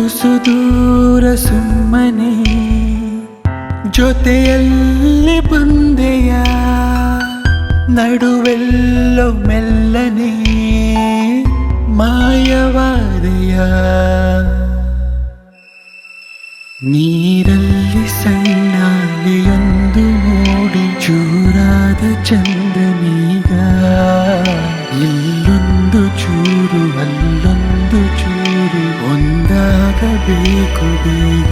ತುಸು ದೂರ ಸುಮ್ಮನೆ ಜೊತೆಯಲ್ಲಿ ಬಂದೆಯ ನಡುವೆಲ್ಲೋ ಮೆಲ್ಲನೆ ಮಾಯವಾದೆಯ ನೀರಲ್ಲಿ ಸಣ್ಣಾಲೆಯೊಂದು ಮೂಡಿ ಚೂರಾದ ಚಂದ್ರನೀಗ ಇಲ್ಲೊಂದು ಚೂರು ಅಲ್ಲೊಂದು ಚೂರು ಒಂದಾಗಬೇಕು ಬೇಗ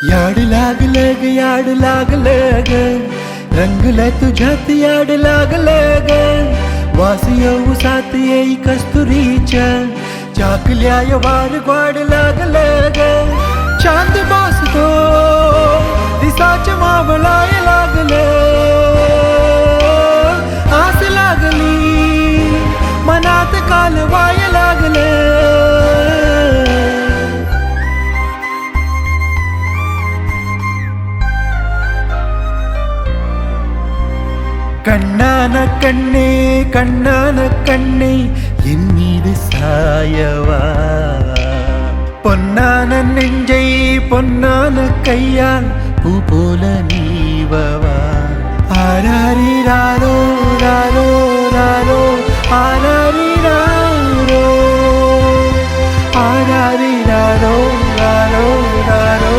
याड लाग लग याड लाग लग रंगला तुझ्यात याड लाग लग वास येऊ साथ येई कस्तुरीच्या चाकल्या वार ग्वाड लाग लग चांद बसतो दिसाच्या मावळाय लागले आस लागली मनात कालवाय लागले கண்ணான கண்ணே கண்ணான கண்ணே என் மீது சாயவா பொன்னான நெஞ்சை பொன்னான கையால் பூ போல நீவவா ஆராரி ராரோ ராரோ ராரோ ஆராரி ராரோ ஆராரி ராரோ ராரோ ராரோ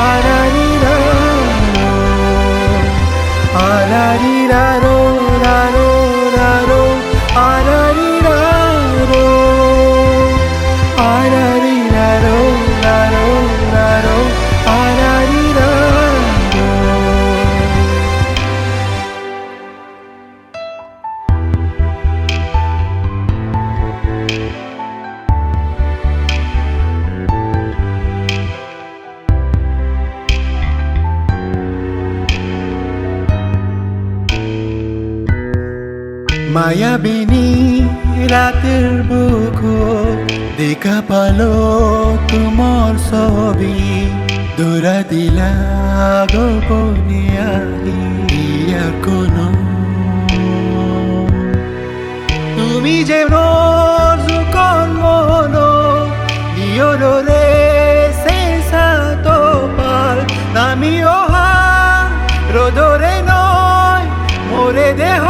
ஆராரி ராரோ ஆராரி ராரோ ராரோ ராரோ ஆராரி ராரோ ஆராரி ராரோ ராரோ ராரோ ஆராரி ராரோ মায়াবিনী রাতের বুকো দেখা পালো তোমার ছবি দৌড়া দিলা গোপনে আর কোনো তুমি যে রোজুকন মনো নিয়রে শেষা তো পাল নামি ওহা রোদরে নয় মোরে দেহ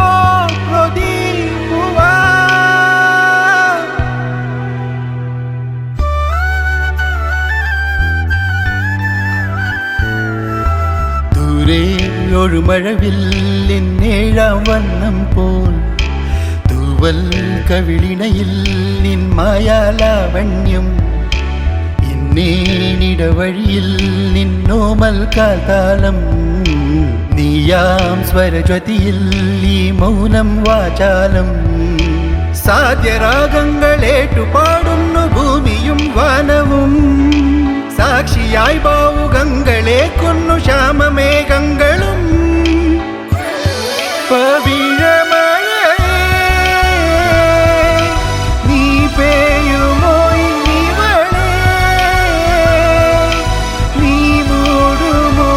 ഒരു മഴവില്ലിൻ ഏഴാം വണ്ണം പോൽ തൂവൽ കവിളിണയിൽ നിൻ മായാലാവണ്യം ഇന്നേനിടവഴിയിൽ നിന്നോമൽ കാൽത്താളം നീയാം സ്വരജ്വതിയിൽ ഈ മൗനം വാചാലം സാധ്യരാഗങ്ങളേറ്റു പാടുന്നു ഭൂമിയും വാനവും സാക്ഷിയായി ഭാവുകങ്ങളെ കൊന്നു ശ്യാമമേഘങ്ങളും പവിഴമഴയേ നീ പെയ്യുമോ ഇനിവളേ നീ മൂടുമോ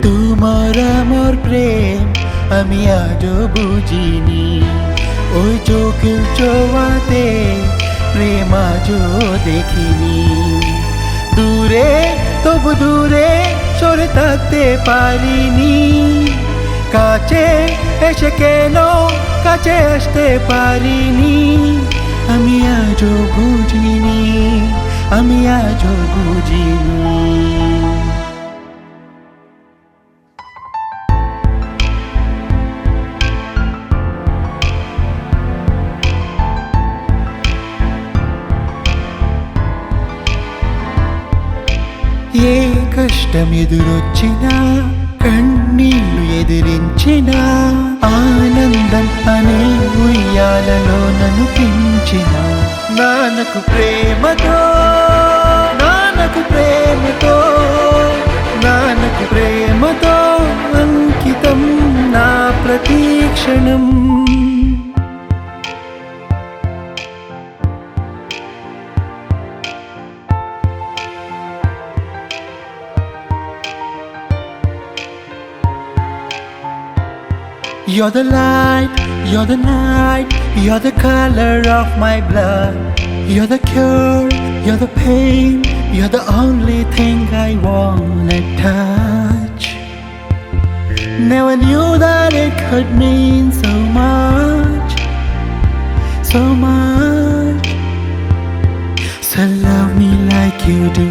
তোমার আমার প্রেম আমি আজও বুঝিনি ওই চোখের জোয়াতে প্রেম আজও দেখিনি দূরে তবু দূরে সরে থাকতে পারিনি কাছে এসে কেন কাছে আসতে পারিনি আমি আজও বুঝিনি আমি আজও বুঝিনি ఏ కష్టం ఎదురొచ్చినా కన్నీళ్లు ఎదిరించినా ఆనందం అనే ఉయ్యాలలో నన్ను పెంచిన నాన్నకు ప్రేమతో నాన్నకు ప్రేమతో నాన్నకు ప్రేమతో అంకితం నా ప్రతీక్షణం You're the light, you're the night, you're the color of my blood. You're the cure, you're the pain, you're the only thing I wanna touch. Never knew that it could mean so much, so much. So love me like you do,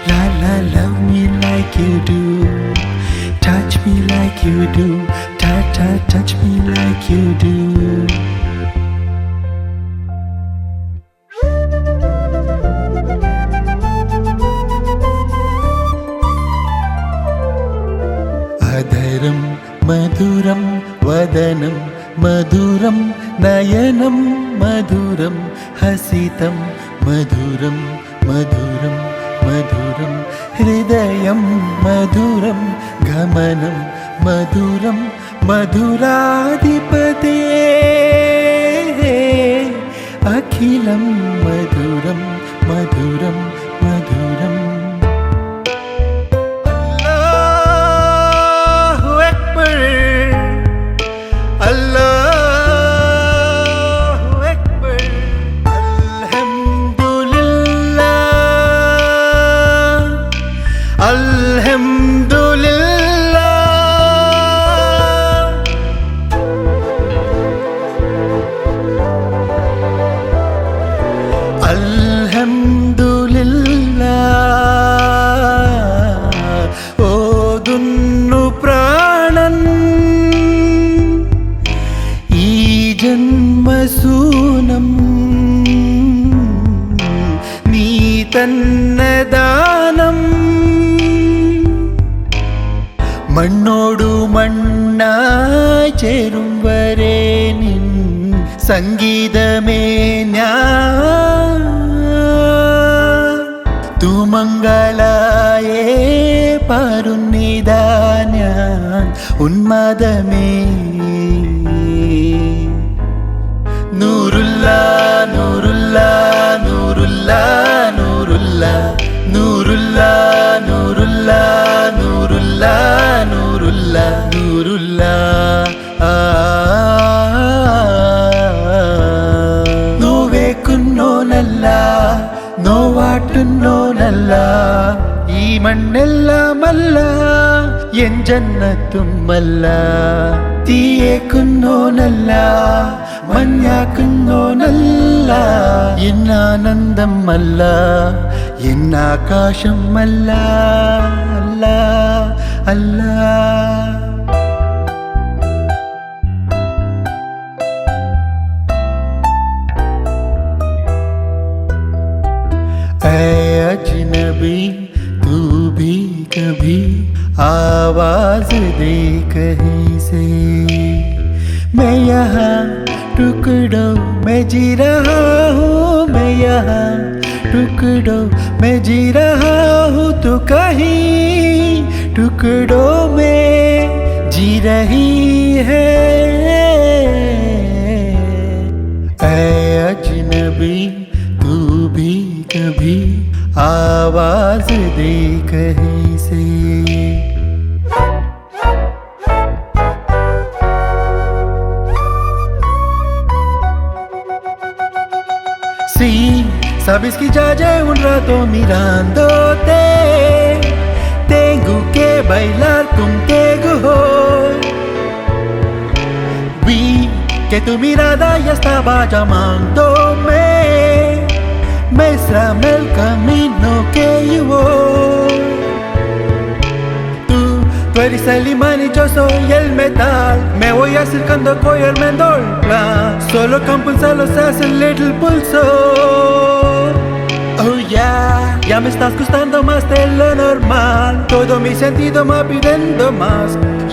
la la, love me like you do. Touch me like you do, touch me like you do. Adharam madhuram vadanam madhuram nayanam madhuram hasitam madhuram madhuram madhuram hridayam madhuram gamanam madhuram madhuradipate akhilam madhuram madhuram madhuram. Allahu Akbar, Alhamdulillah, Alhamdulillah. Alhamdulillah, odunnu pranan ജന്മസൂനം നീ തന്നദാനം മണ്ണോടു മണ്ണായി ചേരും വരെ നിൻ സംഗീതമേ ഞാൻ തൂമംഗളായേ പാരുന്നിതാ ഞാൻ ഉന്മാദമേ. Nurullah, Nurullah, Nurullah, Nurullah, Nurullah, Nurullah, Nurullah, Nurullah, Nurullah. നോവേക്കുന്നോനല്ല, നോവാട്ടുന്നോനല്ല, ഈ മണ്ണെല്ലാമല്ല, N ജന്നത്തുമല്ല. തീയേക്കുന്നോനല്ല, മഞ്ഞാക്കുന്നോനല്ല, എന്നാനന്ദം അല്ല, എന്നാകാശം അല്ല, അല്ല അല്ല. ऐ अजनबी तू भी कभी आवाज दे कहीं से. मैं यहाँ टुकड़ों में जी रहा हूँ, मैं यहाँ टुकड़ों में जी रहा हूँ, तो कहीं टुकड़ों में जी रही है. ऐ अजनबी तू भी कभी आवाज दे कहीं से. Sí, sabes que ya llevo un rato mirándote, tengo que bailar contigo hoy. Vi que tu mirada ya estaba llamándome, muéstrame el camino que yo voy. Tú eres el imán y yo soy el metal, me voy acercando con el mandolpa, solo con pulsarlo se hace el little pulso. Oh yeah, ya me estás gustando más de lo normal, todo mi sentido me pidiendo más,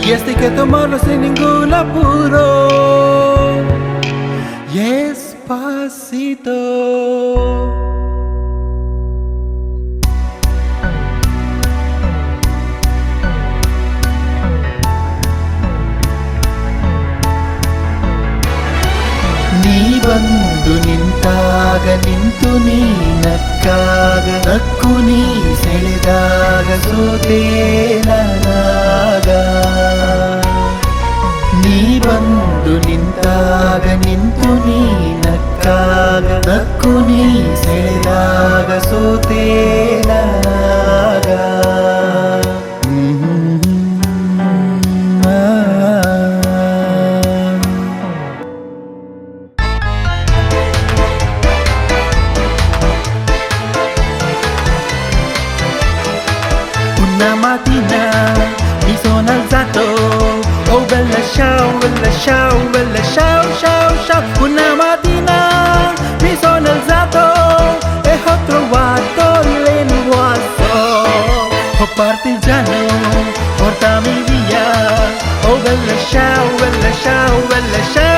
y este hay que tomarlo sin ningún apuro. Despacito. ಬಂದು ನಿಂತಾಗ ನಿಂತು ನೀ ನಕ್ಕಾಗ ನಕ್ಕು ನೀ ಸೆಳೆದಾಗ ಸೋತೆ ನಾನಾಗ. ನೀ ಬಂದು una mattina mi sono alzato, oh bella ciao, bella ciao, bella ciao, ciao, ciao. Una mattina mi sono alzato e ho trovato l'inguasto. Oh partigiano, portami via, oh bella ciao, bella ciao, bella ciao.